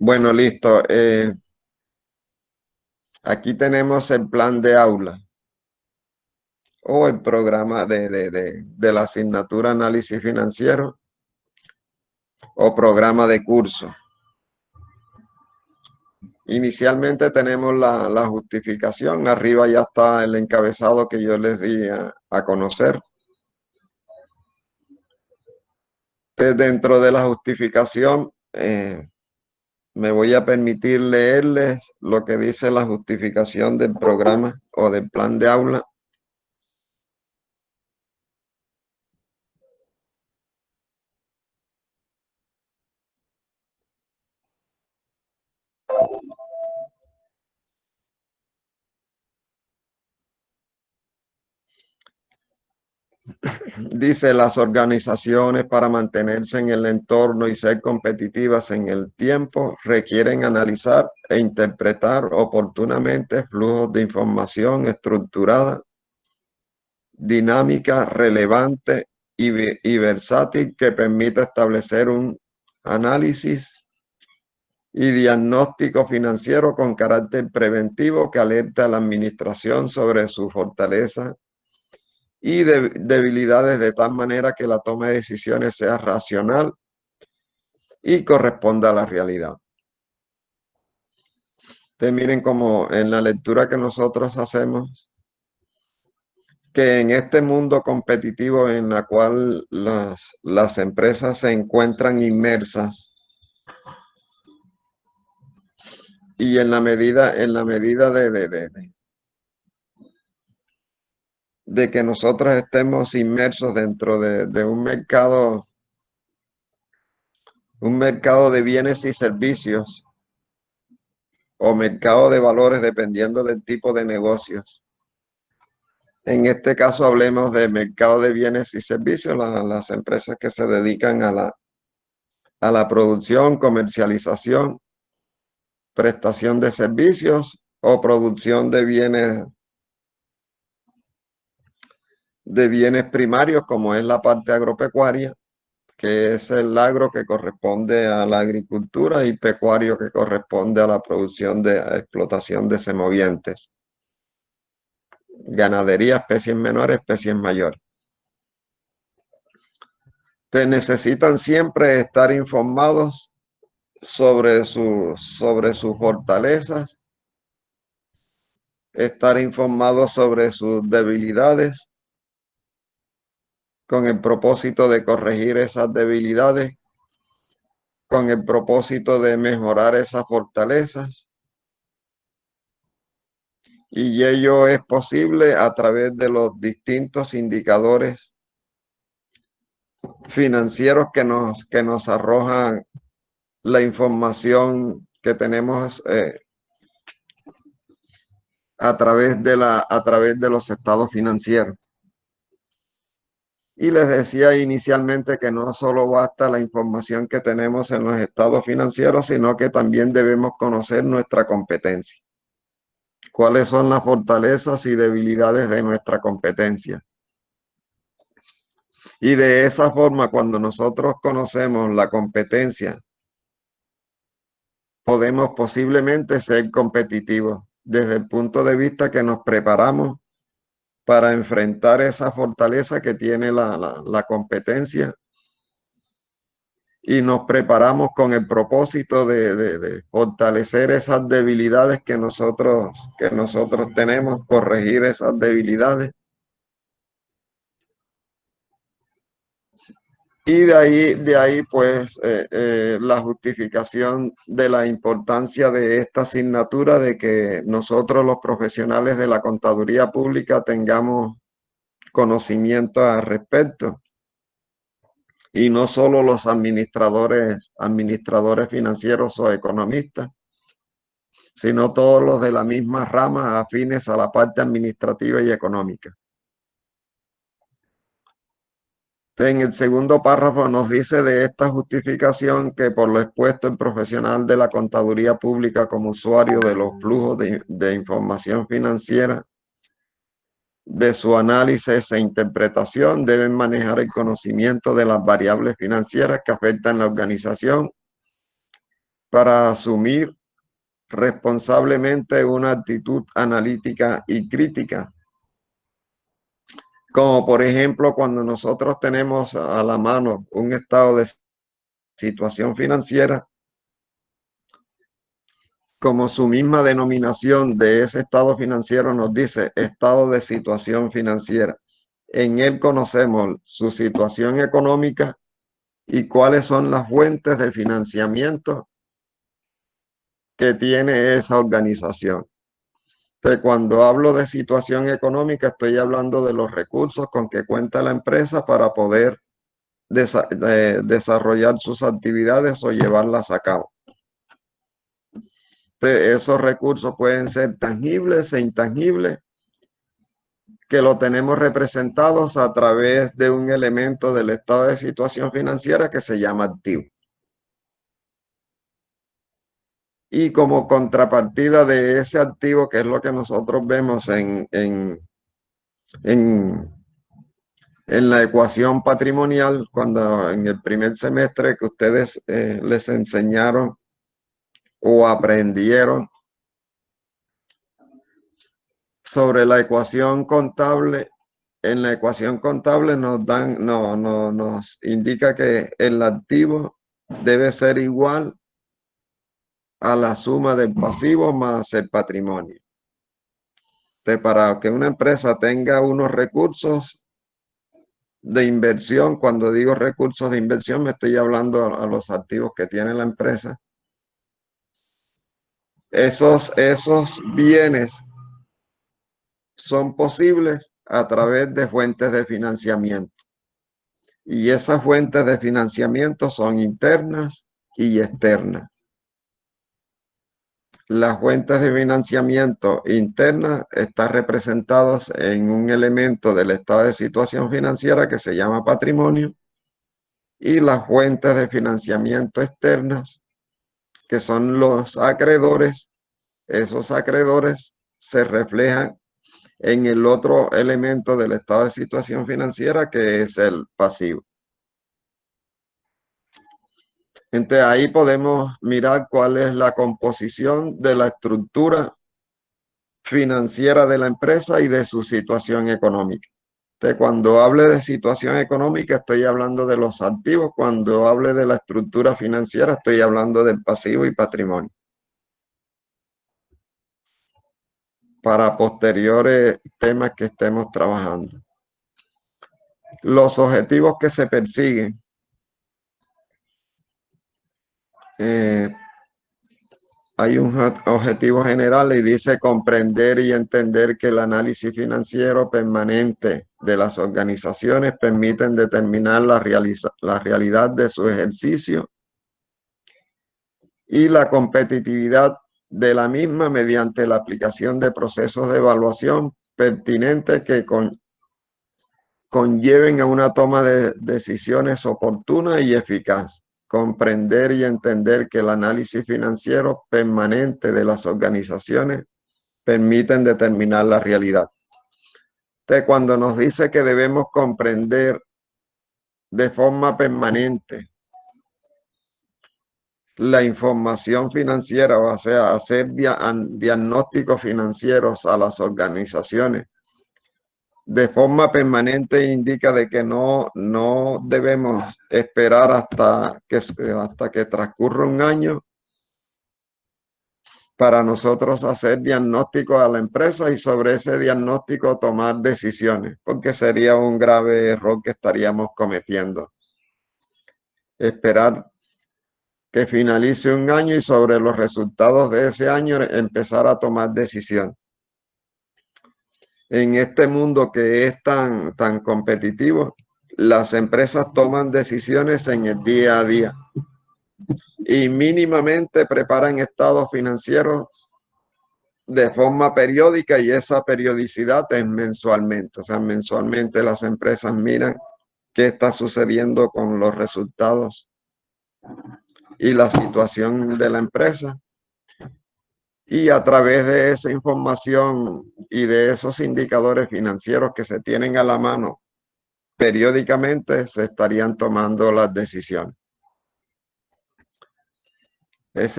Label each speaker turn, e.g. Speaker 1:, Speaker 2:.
Speaker 1: Bueno, listo. Aquí tenemos el plan de aula o el programa de la asignatura análisis financiero o programa de curso. Inicialmente tenemos la justificación. Arriba ya está el encabezado que yo les di a conocer. Dentro de la justificación, me voy a permitir leerles lo que dice la justificación del programa o del plan de aula. Dice, las organizaciones para mantenerse en el entorno y ser competitivas en el tiempo requieren analizar e interpretar oportunamente flujos de información estructurada, dinámica, relevante y versátil que permita establecer un análisis y diagnóstico financiero con carácter preventivo que alerte a la administración sobre su fortaleza y debilidades de tal manera que la toma de decisiones sea racional y corresponda a la realidad. Ustedes miren como en la lectura que nosotros hacemos, que en este mundo competitivo en la cual las empresas se encuentran inmersas y en la medida de que nosotros estemos inmersos dentro de un mercado de bienes y servicios o mercado de valores dependiendo del tipo de negocios. En este caso hablemos de mercado de bienes y servicios, las empresas que se dedican a la producción, comercialización, prestación de servicios o producción de bienes primarios, como es la parte agropecuaria, que es el agro que corresponde a la agricultura y pecuario que corresponde a la producción de explotación de semovientes. Ganadería, especies menores, especies mayores. Te necesitan siempre estar informados sobre sus fortalezas, estar informados sobre sus debilidades, con el propósito de corregir esas debilidades, con el propósito de mejorar esas fortalezas. Y ello es posible a través de los distintos indicadores financieros que nos arrojan la información que tenemos a través de los estados financieros. Y les decía inicialmente que no solo basta la información que tenemos en los estados financieros, sino que también debemos conocer nuestra competencia. ¿Cuáles son las fortalezas y debilidades de nuestra competencia? Y de esa forma, cuando nosotros conocemos la competencia, podemos posiblemente ser competitivos desde el punto de vista que nos preparamos para enfrentar esa fortaleza que tiene la competencia y nos preparamos con el propósito de fortalecer esas debilidades que nosotros tenemos, corregir esas debilidades. Y de ahí pues la justificación de la importancia de esta asignatura, de que nosotros los profesionales de la contaduría pública tengamos conocimiento al respecto. Y no solo los administradores financieros o economistas, sino todos los de la misma rama afines a la parte administrativa y económica. En el segundo párrafo nos dice de esta justificación que por lo expuesto el profesional de la contaduría pública como usuario de los flujos de información financiera, de su análisis e interpretación, deben manejar el conocimiento de las variables financieras que afectan la organización para asumir responsablemente una actitud analítica y crítica. Como por ejemplo, cuando nosotros tenemos a la mano un estado de situación financiera, como su misma denominación de ese estado financiero nos dice, estado de situación financiera. En él conocemos su situación económica y cuáles son las fuentes de financiamiento que tiene esa organización. Entonces, cuando hablo de situación económica, estoy hablando de los recursos con que cuenta la empresa para poder desarrollar sus actividades o llevarlas a cabo. Entonces, esos recursos pueden ser tangibles e intangibles, que lo tenemos representados a través de un elemento del estado de situación financiera que se llama activo. Y como contrapartida de ese activo, que es lo que nosotros vemos en la ecuación patrimonial, cuando en el primer semestre que ustedes les enseñaron o aprendieron sobre la ecuación contable, en la ecuación contable nos indica que el activo debe ser igual a la suma del pasivo más el patrimonio. Entonces, para que una empresa tenga unos recursos de inversión, cuando digo recursos de inversión, me estoy hablando a los activos que tiene la empresa. Esos bienes son posibles a través de fuentes de financiamiento. Y esas fuentes de financiamiento son internas y externas. Las fuentes de financiamiento internas están representadas en un elemento del estado de situación financiera que se llama patrimonio, y las fuentes de financiamiento externas, que son los acreedores. Esos acreedores se reflejan en el otro elemento del estado de situación financiera, que es el pasivo. Entonces ahí podemos mirar cuál es la composición de la estructura financiera de la empresa y de su situación económica. Entonces, cuando hable de situación económica, estoy hablando de los activos. Cuando hable de la estructura financiera, estoy hablando del pasivo y patrimonio. Para posteriores temas que estemos trabajando. Los objetivos que se persiguen. Hay un objetivo general y dice comprender y entender que el análisis financiero permanente de las organizaciones permiten determinar la realidad de su ejercicio y la competitividad de la misma mediante la aplicación de procesos de evaluación pertinentes que conlleven a una toma de decisiones oportuna y eficaz. Comprender y entender que el análisis financiero permanente de las organizaciones permiten determinar la realidad. Entonces, cuando nos dice que debemos comprender de forma permanente la información financiera, o sea, hacer diagnósticos financieros a las organizaciones de forma permanente, indica de que no debemos esperar hasta que transcurra un año para nosotros hacer diagnóstico a la empresa y sobre ese diagnóstico tomar decisiones, porque sería un grave error que estaríamos cometiendo. Esperar que finalice un año y sobre los resultados de ese año empezar a tomar decisión. En este mundo que es tan competitivo, las empresas toman decisiones en el día a día y mínimamente preparan estados financieros de forma periódica, y esa periodicidad es mensualmente. O sea, mensualmente las empresas miran qué está sucediendo con los resultados y la situación de la empresa. Y a través de esa información y de esos indicadores financieros que se tienen a la mano periódicamente, se estarían tomando las decisiones. Ese